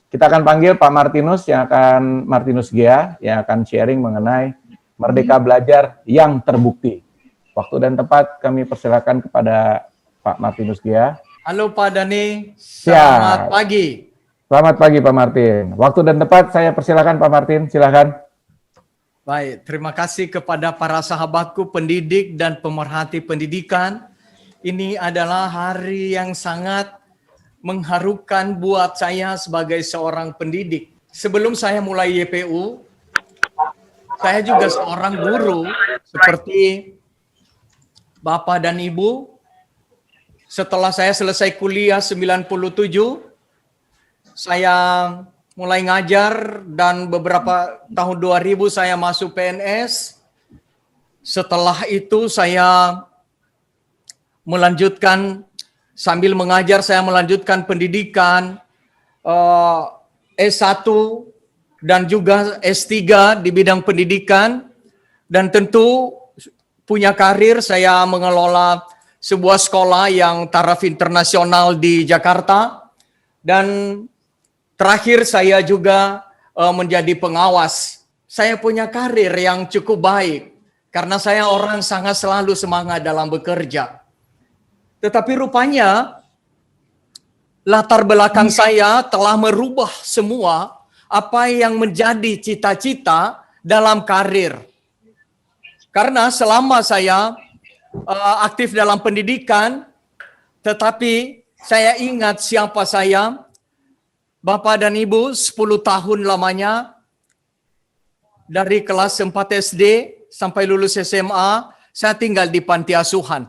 Kita akan panggil Pak Martinus Gea yang akan sharing mengenai Merdeka Belajar yang terbukti. Waktu dan tempat kami persilakan kepada Pak Martinus Gea. Halo Pak Dani, selamat pagi. Selamat pagi Pak Martin. Waktu dan tempat saya persilakan Pak Martin, silakan. Baik, terima kasih kepada para sahabatku pendidik dan pemerhati pendidikan. Ini adalah hari yang sangat mengharukan buat saya sebagai seorang pendidik. Sebelum saya mulai YPU, saya juga seorang guru seperti Bapak dan Ibu. Setelah saya selesai kuliah 97, saya mulai ngajar dan beberapa tahun 2000 saya masuk PNS. Setelah itu saya melanjutkan sambil mengajar, saya melanjutkan pendidikan S1 dan juga S3 di bidang pendidikan. Dan tentu punya karir, saya mengelola sebuah sekolah yang taraf internasional di Jakarta. Dan terakhir saya juga menjadi pengawas. Saya punya karir yang cukup baik karena saya orang sangat selalu semangat dalam bekerja. Tetapi rupanya latar belakang saya telah merubah semua apa yang menjadi cita-cita dalam karir. Karena selama saya aktif dalam pendidikan, tetapi saya ingat siapa saya. Bapak dan Ibu, 10 tahun lamanya, dari kelas 4 SD sampai lulus SMA, saya tinggal di panti asuhan.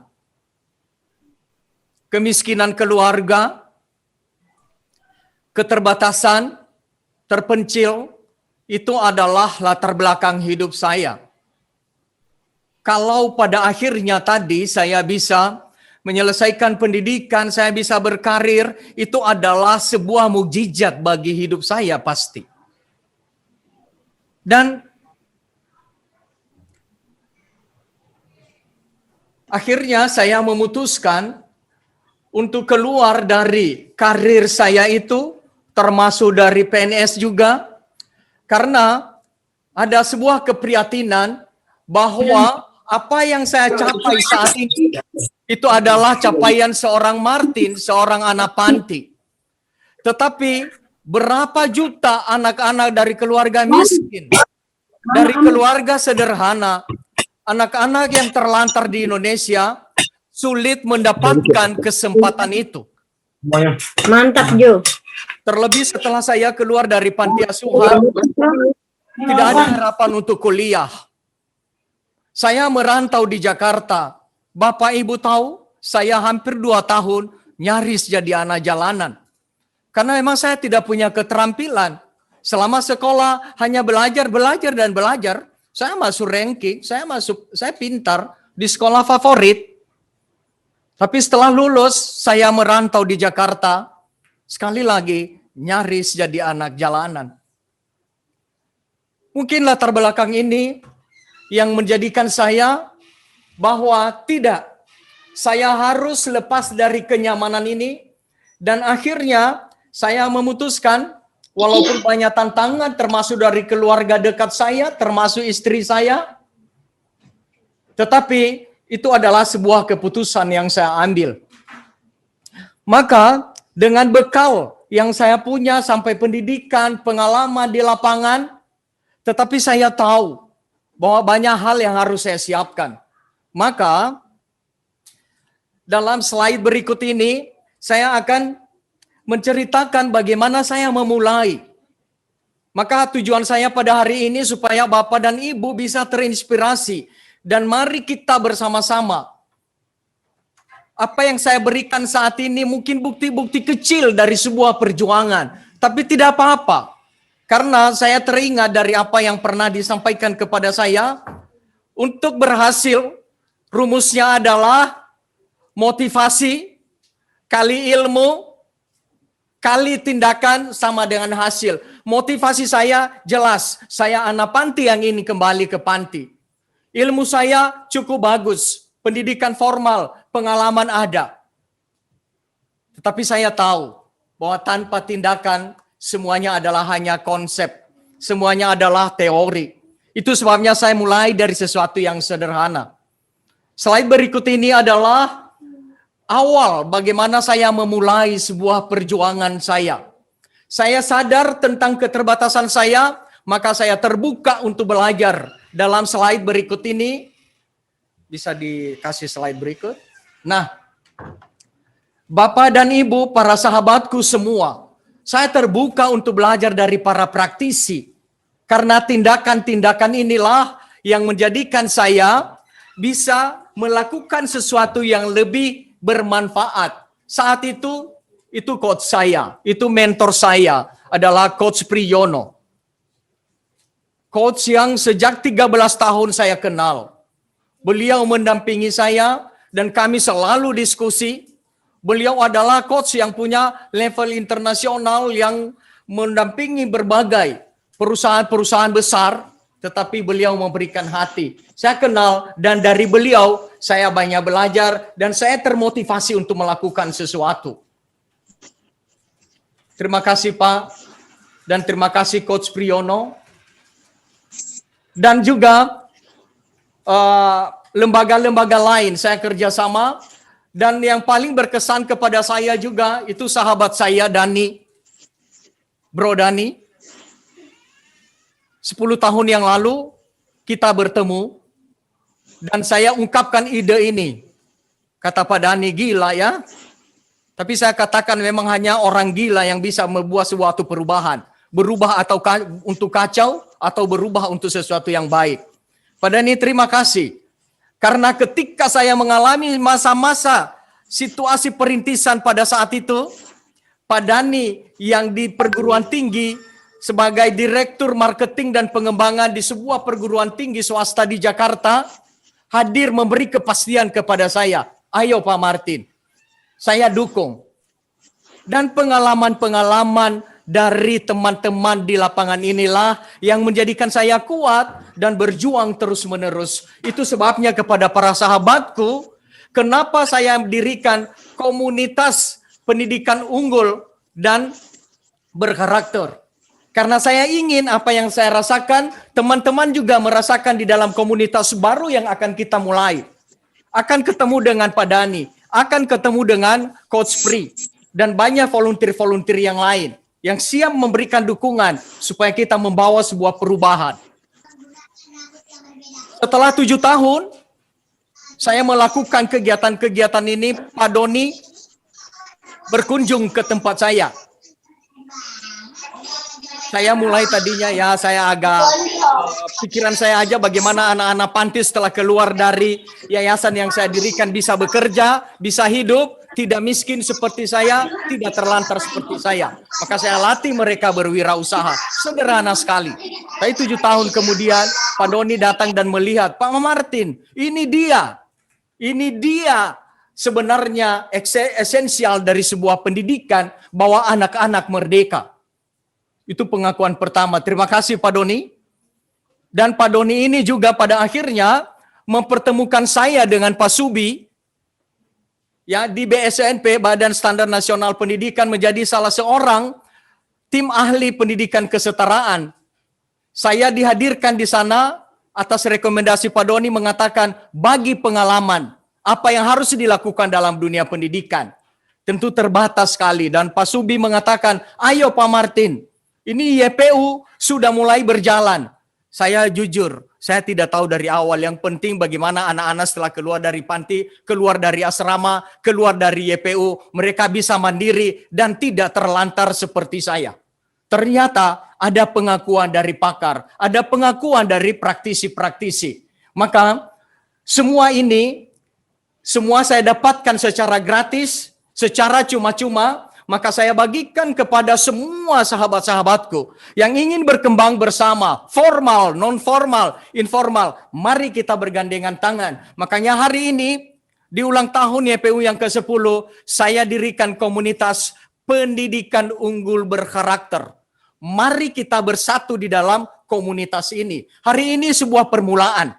Kemiskinan keluarga, keterbatasan, terpencil, itu adalah latar belakang hidup saya. Kalau pada akhirnya tadi saya bisa menyelesaikan pendidikan, saya bisa berkarir, itu adalah sebuah mukjizat bagi hidup saya pasti. Dan akhirnya saya memutuskan untuk keluar dari karir saya itu, termasuk dari PNS juga, karena ada sebuah keprihatinan bahwa apa yang saya capai saat ini itu adalah capaian seorang Martin, seorang anak panti. Tetapi berapa juta anak-anak dari keluarga miskin, dari keluarga sederhana, anak-anak yang terlantar di Indonesia sulit mendapatkan kesempatan itu. Mantap, Jo. Terlebih setelah saya keluar dari panti asuhan, tidak ada harapan untuk kuliah. Saya merantau di Jakarta. Bapak Ibu tahu, saya hampir 2 tahun nyaris jadi anak jalanan. Karena memang saya tidak punya keterampilan. Selama sekolah hanya belajar. Saya masuk ranking, saya pintar di sekolah favorit. Tapi setelah lulus, saya merantau di Jakarta. Sekali lagi, nyaris jadi anak jalanan. Mungkin latar belakang ini yang menjadikan saya bahwa tidak, saya harus lepas dari kenyamanan ini. Dan akhirnya saya memutuskan, walaupun banyak tantangan termasuk dari keluarga dekat saya, termasuk istri saya, tetapi itu adalah sebuah keputusan yang saya ambil. Maka dengan bekal yang saya punya sampai pendidikan, pengalaman di lapangan, tetapi saya tahu bahwa banyak hal yang harus saya siapkan. Maka dalam slide berikut ini, saya akan menceritakan bagaimana saya memulai. Maka tujuan saya pada hari ini supaya Bapak dan Ibu bisa terinspirasi. Dan mari kita bersama-sama. Apa yang saya berikan saat ini mungkin bukti-bukti kecil dari sebuah perjuangan. Tapi tidak apa-apa. Karena saya teringat dari apa yang pernah disampaikan kepada saya. Untuk berhasil, rumusnya adalah motivasi kali ilmu kali tindakan sama dengan hasil. Motivasi saya jelas. Saya anak panti yang ini kembali ke panti. Ilmu saya cukup bagus, pendidikan formal, pengalaman ada. Tetapi saya tahu bahwa tanpa tindakan semuanya adalah hanya konsep, semuanya adalah teori. Itu sebabnya saya mulai dari sesuatu yang sederhana. Slide berikut ini adalah awal bagaimana saya memulai sebuah perjuangan saya. Saya sadar tentang keterbatasan saya, maka saya terbuka untuk belajar. Dalam slide berikut ini, bisa dikasih slide berikut. Nah, Bapak dan Ibu, para sahabatku semua, saya terbuka untuk belajar dari para praktisi. Karena tindakan-tindakan inilah yang menjadikan saya bisa melakukan sesuatu yang lebih bermanfaat. Saat itu coach saya, itu mentor saya adalah Coach Priyono. Coach yang sejak 13 tahun saya kenal. Beliau mendampingi saya dan kami selalu diskusi. Beliau adalah coach yang punya level internasional yang mendampingi berbagai perusahaan-perusahaan besar, tetapi beliau memberikan hati. Saya kenal dan dari beliau saya banyak belajar dan saya termotivasi untuk melakukan sesuatu. Terima kasih Pak dan terima kasih Coach Priyono. Dan juga lembaga-lembaga lain saya kerjasama. Dan yang paling berkesan kepada saya juga itu sahabat saya Dani. Bro Dani. 10 tahun yang lalu kita bertemu dan saya ungkapkan ide ini. Kata Pak Dani, gila ya. Tapi saya katakan memang hanya orang gila yang bisa membuat suatu perubahan. Berubah atau untuk kacau atau berubah untuk sesuatu yang baik. Pak Dani, terima kasih. Karena ketika saya mengalami masa-masa situasi perintisan pada saat itu, Pak Dani yang di perguruan tinggi sebagai direktur marketing dan pengembangan di sebuah perguruan tinggi swasta di Jakarta, hadir memberi kepastian kepada saya. Ayo Pak Martin, saya dukung. Dan pengalaman-pengalaman dari teman-teman di lapangan inilah yang menjadikan saya kuat dan berjuang terus-menerus. Itu sebabnya kepada para sahabatku, kenapa saya mendirikan komunitas pendidikan unggul dan berkarakter. Karena saya ingin apa yang saya rasakan, teman-teman juga merasakan di dalam komunitas baru yang akan kita mulai. Akan ketemu dengan Pak Dani, akan ketemu dengan Coach Pri, dan banyak volunteer-volunteer yang lain yang siap memberikan dukungan supaya kita membawa sebuah perubahan. Setelah 7 tahun, saya melakukan kegiatan-kegiatan ini, Pak Doni berkunjung ke tempat saya. Saya mulai tadinya ya saya agak pikiran saya aja bagaimana anak-anak panti setelah keluar dari yayasan yang saya dirikan bisa bekerja, bisa hidup, tidak miskin seperti saya, tidak terlantar seperti saya. Maka saya latih mereka berwirausaha. Sederhana sekali. Tapi 7 tahun kemudian Pak Doni datang dan melihat, Pak Martin, ini dia sebenarnya esensial dari sebuah pendidikan bahwa anak-anak merdeka. Itu pengakuan pertama. Terima kasih Pak Doni. Dan Pak Doni ini juga pada akhirnya mempertemukan saya dengan Pak Subi ya di BSNP, Badan Standar Nasional Pendidikan, menjadi salah seorang tim ahli pendidikan kesetaraan. Saya dihadirkan di sana atas rekomendasi Pak Doni mengatakan bagi pengalaman apa yang harus dilakukan dalam dunia pendidikan. Tentu terbatas sekali dan Pak Subi mengatakan, ayo Pak Martin, ini YPU sudah mulai berjalan. Saya jujur, saya tidak tahu dari awal. Yang penting bagaimana anak-anak setelah keluar dari panti, keluar dari asrama, keluar dari YPU, mereka bisa mandiri dan tidak terlantar seperti saya. Ternyata ada pengakuan dari pakar, ada pengakuan dari praktisi-praktisi. Maka semua ini, semua saya dapatkan secara gratis, secara cuma-cuma. Maka saya bagikan kepada semua sahabat-sahabatku yang ingin berkembang bersama, formal, non-formal, informal. Mari kita bergandengan tangan. Makanya hari ini, di ulang tahun YPU yang ke-10, saya dirikan komunitas pendidikan unggul berkarakter. Mari kita bersatu di dalam komunitas ini. Hari ini sebuah permulaan.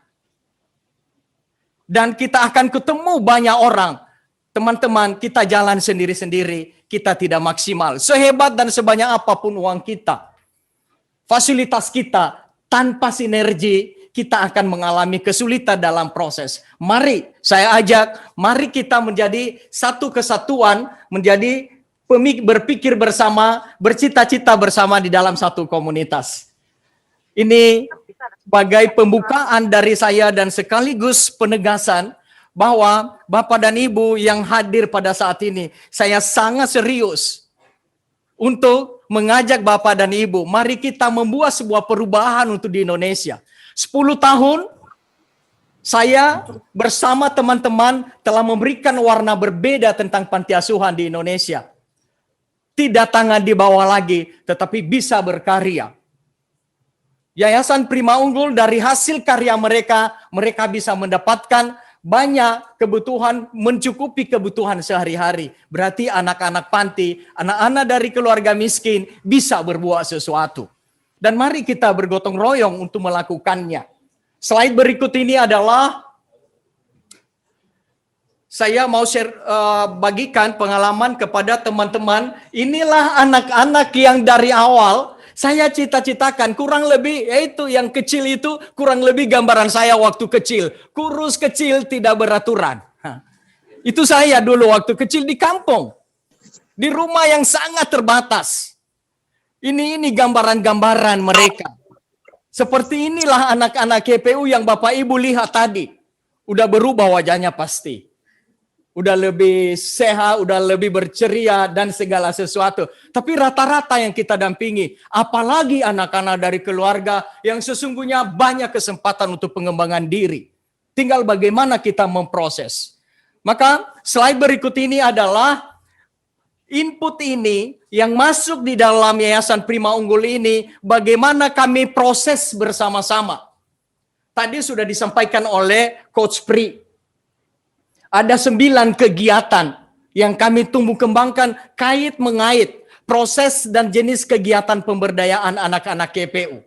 Dan kita akan ketemu banyak orang. teman-teman, kita jalan sendiri-sendiri, kita tidak maksimal. Sehebat dan sebanyak apapun uang kita, fasilitas kita, tanpa sinergi, kita akan mengalami kesulitan dalam proses. Mari, saya ajak, mari kita menjadi satu kesatuan, menjadi berpikir bersama, bercita-cita bersama di dalam satu komunitas. Ini sebagai pembukaan dari saya dan sekaligus penegasan bahwa Bapak dan Ibu yang hadir pada saat ini, saya sangat serius untuk mengajak Bapak dan Ibu, mari kita membuat sebuah perubahan untuk di Indonesia. 10 tahun saya bersama teman-teman telah memberikan warna berbeda tentang panti asuhan di Indonesia. Tidak tangan di bawah lagi, tetapi bisa berkarya. Yayasan Prima Unggul dari hasil karya mereka, mereka bisa mendapatkan banyak kebutuhan, mencukupi kebutuhan sehari-hari. Berarti anak-anak panti, anak-anak dari keluarga miskin bisa berbuat sesuatu. Dan mari kita bergotong royong untuk melakukannya. Slide berikut ini adalah saya mau bagikan pengalaman kepada teman-teman. Inilah anak-anak yang dari awal saya cita-citakan, kurang lebih yaitu yang kecil itu kurang lebih gambaran saya waktu kecil. Kurus kecil tidak beraturan. Itu saya dulu waktu kecil di kampung. Di rumah yang sangat terbatas. Ini gambaran-gambaran mereka. Seperti inilah anak-anak KPU yang Bapak Ibu lihat tadi. Udah berubah wajahnya pasti. Udah lebih sehat, udah lebih berceria dan segala sesuatu. Tapi rata-rata yang kita dampingi, apalagi anak-anak dari keluarga yang sesungguhnya banyak kesempatan untuk pengembangan diri. Tinggal bagaimana kita memproses. Maka slide berikut ini adalah input ini yang masuk di dalam Yayasan Prima Unggul ini, bagaimana kami proses bersama-sama. Tadi sudah disampaikan oleh Coach Pri. Ada 9 kegiatan yang kami tumbuh kembangkan kait-mengait proses dan jenis kegiatan pemberdayaan anak-anak KPU.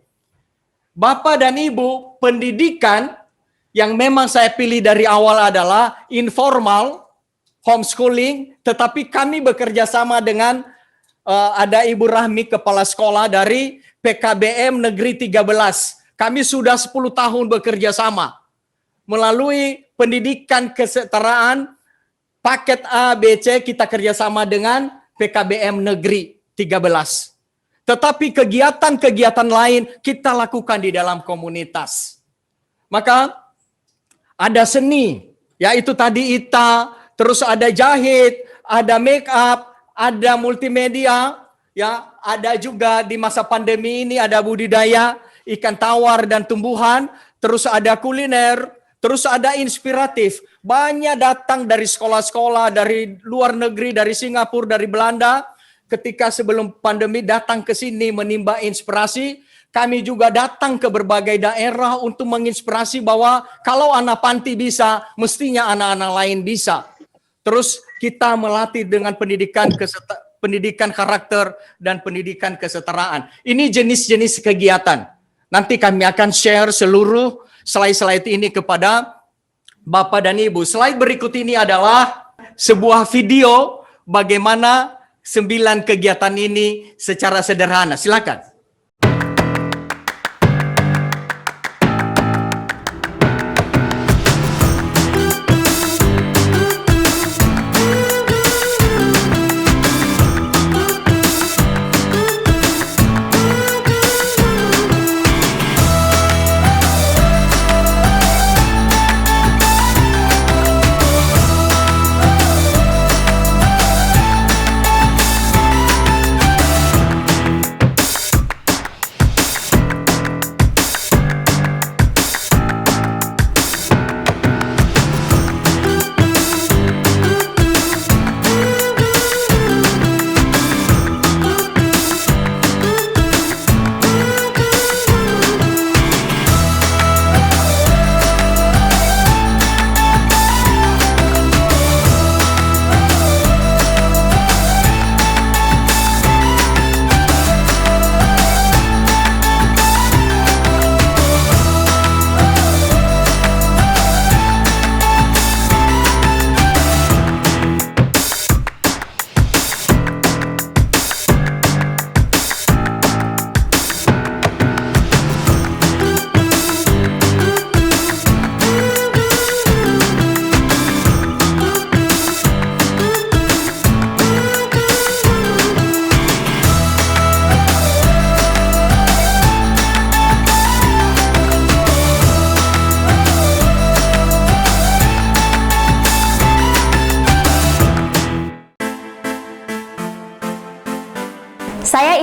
Bapak dan Ibu, pendidikan yang memang saya pilih dari awal adalah informal, homeschooling, tetapi kami bekerja sama dengan ada Ibu Rahmi, Kepala Sekolah dari PKBM Negeri 13. Kami sudah 10 tahun bekerja sama. Melalui pendidikan kesetaraan, paket A, B, C, kita kerjasama dengan PKBM Negeri 13. Tetapi kegiatan-kegiatan lain kita lakukan di dalam komunitas. Maka ada seni, yaitu tadi ITA, terus ada jahit, ada make up, ada multimedia, ya, ada juga di masa pandemi ini ada budidaya ikan tawar dan tumbuhan, terus ada kuliner, terus ada inspiratif. Banyak datang dari sekolah-sekolah, dari luar negeri, dari Singapura, dari Belanda. Ketika sebelum pandemi datang ke sini menimba inspirasi, kami juga datang ke berbagai daerah untuk menginspirasi bahwa kalau anak panti bisa, mestinya anak-anak lain bisa. Terus kita melatih dengan pendidikan karakter dan pendidikan kesetaraan. Ini jenis-jenis kegiatan. Nanti kami akan share seluruh slide-slide ini kepada Bapak dan Ibu. Slide berikut ini adalah sebuah video bagaimana 9 kegiatan ini secara sederhana. Silakan.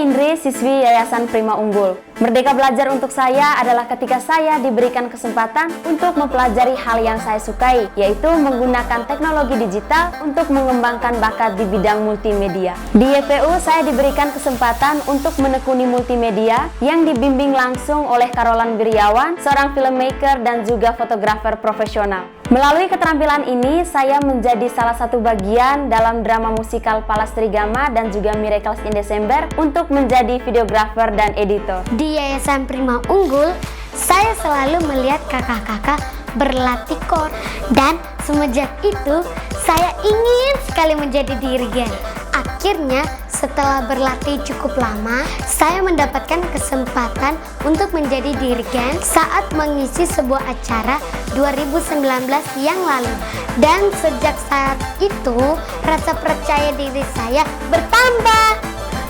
Indri, siswi Yayasan Prima Unggul. Merdeka belajar untuk saya adalah ketika saya diberikan kesempatan untuk mempelajari hal yang saya sukai, yaitu menggunakan teknologi digital untuk mengembangkan bakat di bidang multimedia. Di YPU, saya diberikan kesempatan untuk menekuni multimedia yang dibimbing langsung oleh Carolan Wirjawan, seorang filmmaker dan juga fotografer profesional. Melalui keterampilan ini, saya menjadi salah satu bagian dalam drama musikal Palastrigama dan juga Miracles in December untuk menjadi videografer dan editor. Di Yayasan Prima Unggul, saya selalu melihat kakak-kakak berlatih chord dan semenjak itu saya ingin sekali menjadi dirigen. Akhirnya setelah berlatih cukup lama, saya mendapatkan kesempatan untuk menjadi dirigen saat mengisi sebuah acara 2019 yang lalu. Dan sejak saat itu, rasa percaya diri saya bertambah.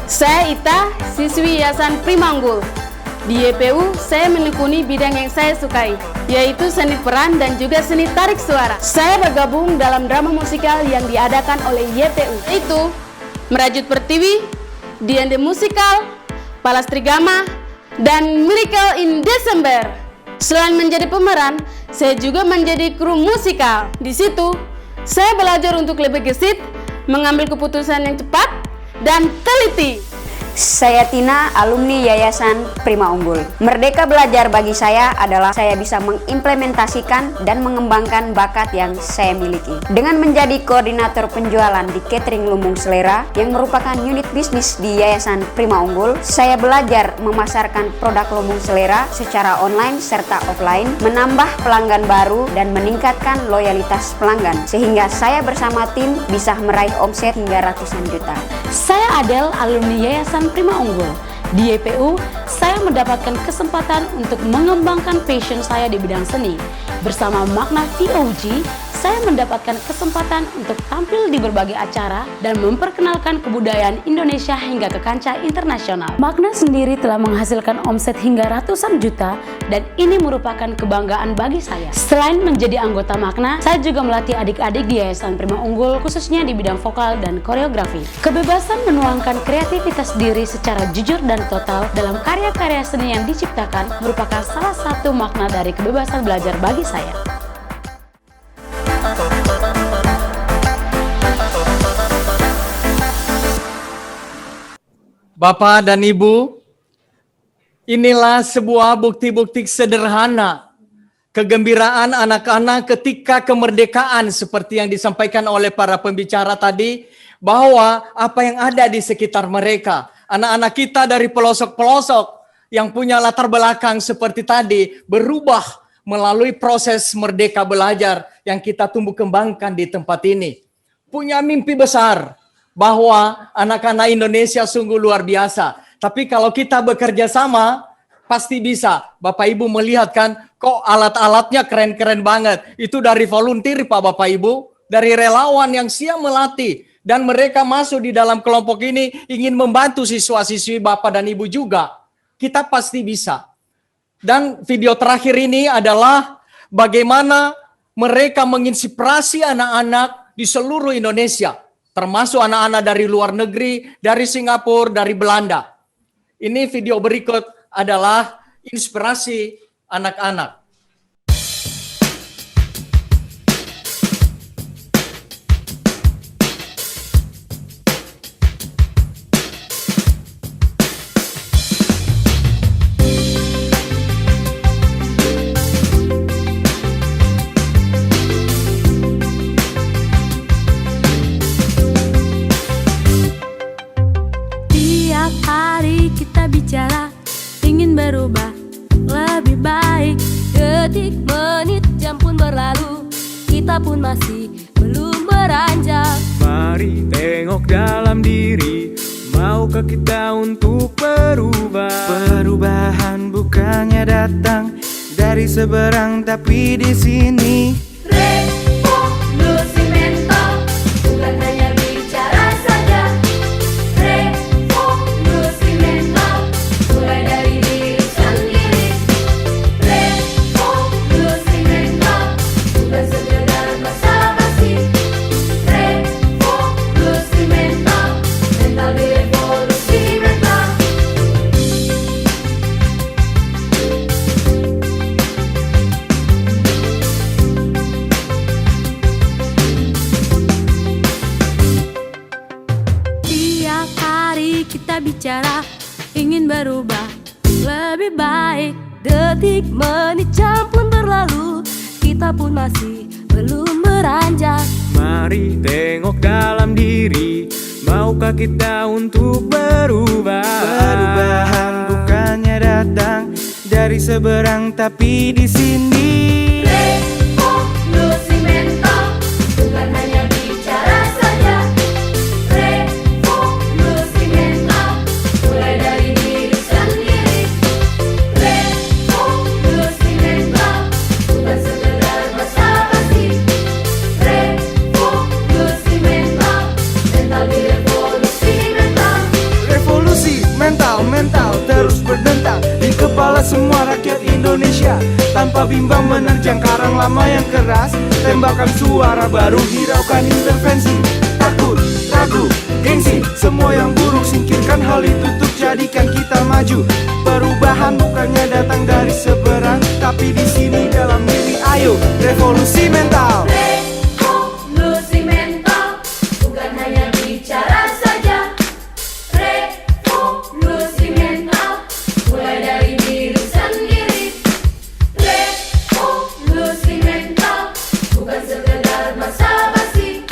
Saya Ita, siswi Yayasan Prima Unggul. Di YPU, saya menekuni bidang yang saya sukai, yaitu seni peran dan juga seni tarik suara. Saya bergabung dalam drama musikal yang diadakan oleh YPU, yaitu Merajut Pertiwi, Dian the Musical, Palastrigama, dan Miracle in December. Selain menjadi pemeran, saya juga menjadi kru musikal. Di situ, saya belajar untuk lebih gesit, mengambil keputusan yang cepat, dan teliti. Saya Tina, alumni Yayasan Prima Unggul. Merdeka belajar bagi saya adalah saya bisa mengimplementasikan dan mengembangkan bakat yang saya miliki. Dengan menjadi koordinator penjualan di Catering Lumbung Selera yang merupakan unit bisnis di Yayasan Prima Unggul, saya belajar memasarkan produk Lumbung Selera secara online serta offline, menambah pelanggan baru dan meningkatkan loyalitas pelanggan, sehingga saya bersama tim bisa meraih omset hingga ratusan juta. Saya Adel, alumni Yayasan Prima Unggul. Di YPU, saya mendapatkan kesempatan untuk mengembangkan passion saya di bidang seni. Bersama Magna VOG, saya mendapatkan kesempatan untuk tampil di berbagai acara dan memperkenalkan kebudayaan Indonesia hingga ke kancah internasional. Magna sendiri telah menghasilkan omset hingga ratusan juta dan ini merupakan kebanggaan bagi saya. Selain menjadi anggota Magna, saya juga melatih adik-adik di Yayasan Prima Unggul khususnya di bidang vokal dan koreografi. Kebebasan menuangkan kreativitas diri secara jujur dan total dalam karya-karya seni yang diciptakan merupakan salah satu makna dari kebebasan belajar bagi saya. Bapak dan Ibu, inilah sebuah bukti-bukti sederhana kegembiraan anak-anak ketika kemerdekaan seperti yang disampaikan oleh para pembicara tadi, bahwa apa yang ada di sekitar mereka, anak-anak kita dari pelosok-pelosok yang punya latar belakang seperti tadi berubah melalui proses merdeka belajar yang kita tumbuh kembangkan di tempat ini. Punya mimpi besar bahwa anak-anak Indonesia sungguh luar biasa. Tapi kalau kita bekerja sama, pasti bisa. Bapak Ibu melihat kan, kok alat-alatnya keren-keren banget. Itu dari volunteer Pak Bapak Ibu, dari relawan yang siap melatih. Dan mereka masuk di dalam kelompok ini ingin membantu siswa-siswi Bapak dan Ibu juga. Kita pasti bisa. Dan video terakhir ini adalah bagaimana mereka menginspirasi anak-anak di seluruh Indonesia. Termasuk anak-anak dari luar negeri, dari Singapura, dari Belanda. Ini video berikut adalah inspirasi anak-anak. Pun masih belum beranjak. Mari tengok dalam diri, maukah kita untuk berubah? Perubahan bukannya datang dari seberang tapi di sini. Revolusi mental bukan hanya bicara saja. Revolusi mental mulai dari diri sendiri. Revolusi mental bukan sekedar basa-basi. Revolusi mental, mental di revolusi mental. bicara, ingin berubah lebih baik. Detik, menit, jam pun berlalu, kita pun masih belum beranjak. Mari tengok dalam diri, maukah kita untuk berubah? Perubahan bukannya datang dari seberang tapi di sini. Revolusi mental, bukan hanya bicara saja. Revolusi mental, mulai dari diri sendiri. Revolusi mental, bukan sekedar basa-basi. Revolusi mental, mental direvolusi mental. Revolusi mental terus berdentang di kepala semua rakyat Indonesia. Tanpa bimbang menerjang karang lama yang keras, tembakan suara baru, hiraukan intervensi. Takut, ragu, gengsi, semua yang buruk singkirkan hal itu untuk jadikan kita maju. Perubahan bukannya datang dari seberang, tapi di sini dalam diri. Ayo, revolusi mental. Revolusi mental, bukan hanya bicara saja. Revolusi mental, mulai dari diri sendiri. Revolusi mental, bukan sekedar basa-basi.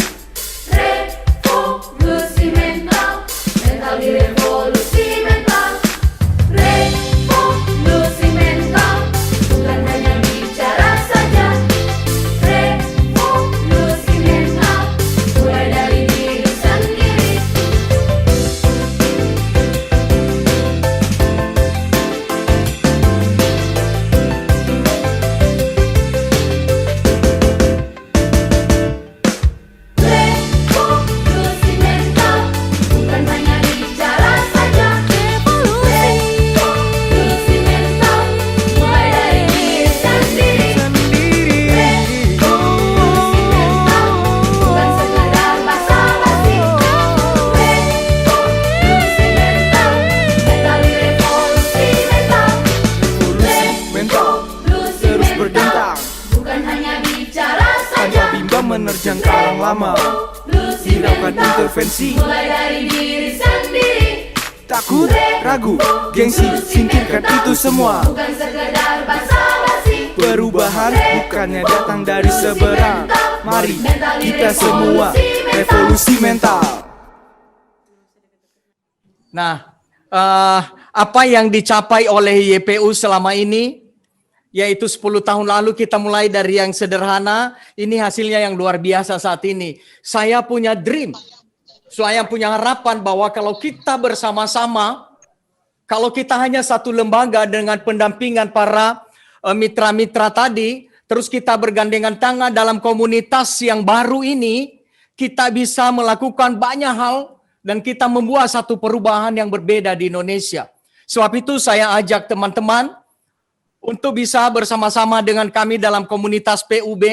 Revolusi mental, mental direvolusi mental. Revolusi mental, bukan hanya bicara saja. Revolusi mental, mulai dari diri sendiri. Revolusi mental, bukan hanya bicara saja. Revolusi mental, mulai dari diri sendiri. Revolusi mental, bukan sekedar basa-basi. Revolusi mental, mental direvolusi mental. Mental Revolusi terus mental, berdentang bukan hanya bicara tanpa saja. bimbang menerjang karang lama, Revolusi hiraukan mental, intervensi. mulai dari diri sendiri. Takut, ragu, gengsi, singkirkan itu semua. Bukan sekedar basa-basi. Perubahan bukannya datang dari seberang. Mari kita semua revolusi mental. Nah, apa yang dicapai oleh YPU selama ini, yaitu 10 tahun lalu kita mulai dari yang sederhana, ini hasilnya yang luar biasa saat ini. Saya punya dream, saya punya harapan bahwa kalau kita bersama-sama, kalau kita hanya satu lembaga dengan pendampingan para mitra-mitra tadi, terus kita bergandengan tangan dalam komunitas yang baru ini, kita bisa melakukan banyak hal dan kita membuat satu perubahan yang berbeda di Indonesia. Sebab itu saya ajak teman-teman untuk bisa bersama-sama dengan kami dalam komunitas PUB.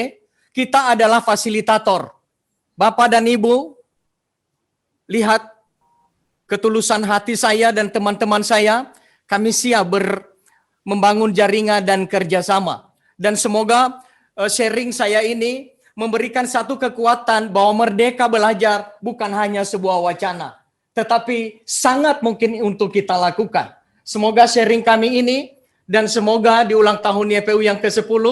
Kita adalah fasilitator. Bapak dan Ibu, lihat ketulusan hati saya dan teman-teman saya, kami siap membangun jaringan dan kerjasama. Dan semoga sharing saya ini memberikan satu kekuatan bahwa Merdeka Belajar bukan hanya sebuah wacana, tetapi sangat mungkin untuk kita lakukan. Semoga sharing kami ini dan semoga di ulang tahun YPU yang ke-10,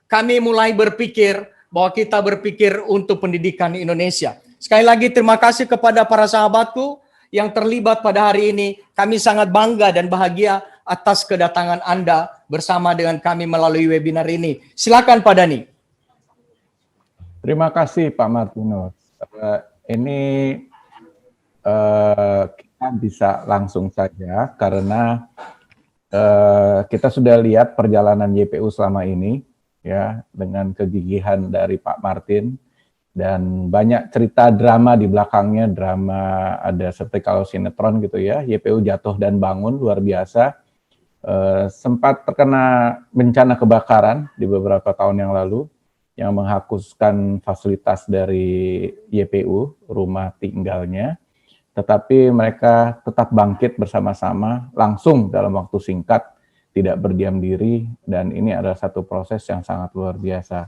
kami mulai berpikir bahwa kita berpikir untuk pendidikan Indonesia. Sekali lagi terima kasih kepada para sahabatku yang terlibat pada hari ini. Kami sangat bangga dan bahagia atas kedatangan Anda bersama dengan kami melalui webinar ini. Silakan Pak Dani. Terima kasih Pak Martinus. Ini kita bisa langsung saja karena kita sudah lihat perjalanan YPU selama ini ya dengan kegigihan dari Pak Martin dan banyak cerita drama di belakangnya, drama ada seperti kalau sinetron gitu ya, YPU jatuh dan bangun luar biasa. Sempat terkena bencana kebakaran di beberapa tahun yang lalu yang menghapuskan fasilitas dari YPU, rumah tinggalnya. Tetapi mereka tetap bangkit bersama-sama, langsung dalam waktu singkat, tidak berdiam diri, dan ini adalah satu proses yang sangat luar biasa.